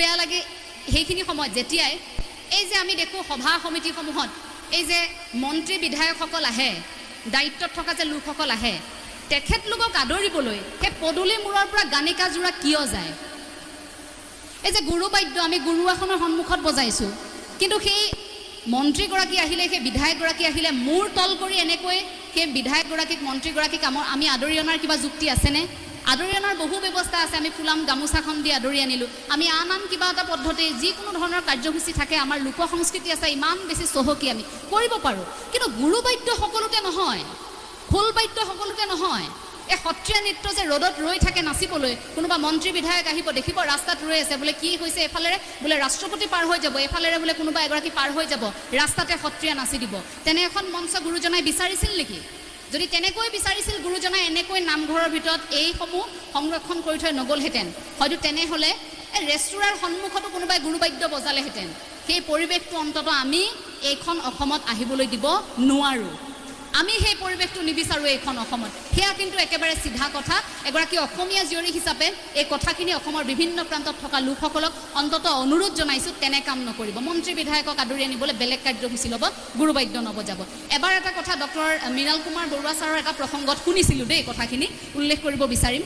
বেয়া লাগে সেইখিনি সময়ত যেতিয়াই এই যে আমি দেখোঁ সভা সমিতিসমূহত এই যে মন্ত্ৰী বিধায়কসকল আহে, দায়িত্বত থকা যে লোকসকল আহে, তেখেতলোকক আদৰিবলৈ সেই পদূলি মূৰৰ পৰা গানিকা জোৰা কিয় যায়? এই যে গুৰু বাদ্য আমি গুৰু আসনৰ সন্মুখত বজাইছোঁ, কিন্তু সেই মন্ত্ৰীগৰাকী আহিলে, সেই বিধায়কগৰাকী আহিলে মূৰ তল কৰি এনেকৈ সেই বিধায়কগৰাকীক মন্ত্ৰীগৰাকীক আমি আদৰি অনাৰ কিবা যুক্তি আছেনে? আদৰি অনাৰ বহু ব্যৱস্থা আছে। আমি ফুলাম গামোচাখন দি আদৰি আনিলোঁ, আমি আন কিবা এটা পদ্ধতি যিকোনো ধৰণৰ কাৰ্যসূচী থাকে, আমাৰ লোক সংস্কৃতি আছে, ইমান বেছি চহকী আমি কৰিব পাৰোঁ। কিন্তু গুৰু বাদ্য সকলোতে নহয়, খোল বাদ্য সকলোতে নহয়। এই সত্ৰীয়া নৃত্য যে ৰ'দত ৰৈ থাকে নাচিবলৈ, কোনোবা মন্ত্ৰী বিধায়ক আহিব দেখিব ৰাস্তাত ৰৈ আছে, বোলে কি হৈছে এফালেৰে বোলে ৰাষ্ট্ৰপতি পাৰ হৈ যাব, এফালেৰে বোলে কোনোবা এগৰাকী পাৰ হৈ যাব, ৰাস্তাতে সত্ৰীয়া নাচি দিব। তেনে এখন মঞ্চ গুৰুজনাই বিচাৰিছিল নেকি? যদি তেনেকৈ বিচাৰিছিল গুৰুজনাই এনেকৈ নামঘৰৰ ভিতৰত এইসমূহ সংৰক্ষণ কৰি থৈ নগ'লহেঁতেন, হয়তো তেনেহ'লে এই ৰেষ্টুৰাৰ সন্মুখতো কোনোবাই গুৰুবাদ্য বজালেহেঁতেন। সেই পৰিৱেশটো অন্ততঃ আমি এইখন অসমত আহিবলৈ দিব নোৱাৰোঁ। আমি সেই পৰিৱেশটো নিবিচাৰোঁ এইখন অসমত। সেয়া কিন্তু একেবাৰে চিধা কথা। এগৰাকী অসমীয়া জীয়ৰী হিচাপে এই কথাখিনি অসমৰ বিভিন্ন প্ৰান্তত থকা লোকসকলক অন্ততঃ অনুৰোধ জনাইছোঁ, তেনে কাম নকৰিব। মন্ত্ৰী বিধায়কক আদৰি আনিবলৈ বেলেগ কাৰ্যসূচী ল'ব, গুৰুবাদ্য নবজাব। এবাৰ এটা কথা ডক্টৰ মৃণাল কুমাৰ বৰুৱা ছাৰৰ এটা প্ৰসংগত শুনিছিলোঁ দেই, কথাখিনি উল্লেখ কৰিব বিচাৰিম।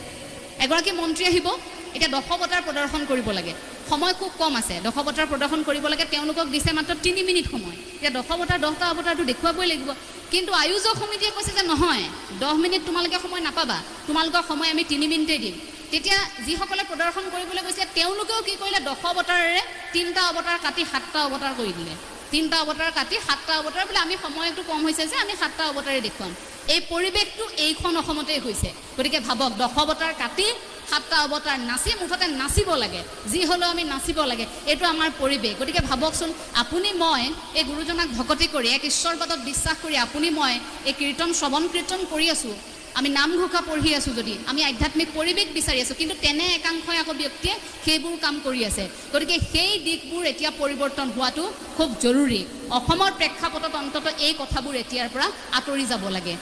এগৰাকী মন্ত্ৰী আহিব, এতিয়া দশৱতাৰ প্ৰদৰ্শন কৰিব লাগে, সময় খুব কম আছে, দশৱতাৰ প্ৰদৰ্শন কৰিব লাগে, তেওঁলোকক দিছে মাত্ৰ 3 মিনিট সময়। এতিয়া দশৱতাৰ 10টা অৱতাৰটো দেখুৱাবই লাগিব, কিন্তু আয়োজক সমিতিয়ে কৈছে যে নহয়, 10 মিনিট তোমালোকে সময় নাপাবা, তোমালোকৰ সময় আমি 3 মিনিটেই দিম। তেতিয়া যিসকলে প্ৰদৰ্শন কৰিবলৈ গৈছে তেওঁলোকেও কি কৰিলে, দশৱতাৰেৰে 3টা অৱতাৰ কাটি 7টা অৱতাৰ কৰি দিলে। 3টা অৱতাৰ কাটি 7টা অৱতাৰ বোলে আমি সময়টো কম হৈছে যে আমি 7টা অৱতাৰে দেখুৱাম। এই পৰিৱেশটো এইখন অসমতেই হৈছে। গতিকে ভাবক, দশৱতাৰ কাটি 7টা অৱতাৰ নাচি, মুঠতে নাচিব লাগে, যি হ'লেও আমি নাচিব লাগে, এইটো আমাৰ পৰিৱেশ। গতিকে ভাবকচোন, আপুনি মই এই গুৰুজনাক ভকতি কৰি, এক ঈশ্বৰবাদত বিশ্বাস কৰি আপুনি মই এই কীৰ্তন শ্ৰৱণ কীৰ্তন কৰি আছোঁ, আমি নামঘোষা পঢ়ি আছোঁ, যদি আমি আধ্যাত্মিক পৰিৱেশ বিচাৰি আছোঁ, কিন্তু তেনে একাংশই আকৌ ব্যক্তিয়ে সেইবোৰ কাম কৰি আছে। গতিকে সেই দিশবোৰ এতিয়া পৰিৱৰ্তন হোৱাটো খুব জৰুৰী। অসমৰ প্ৰেক্ষাপটত অন্ততঃ এই কথাবোৰ এতিয়াৰ পৰা আঁতৰি যাব লাগে।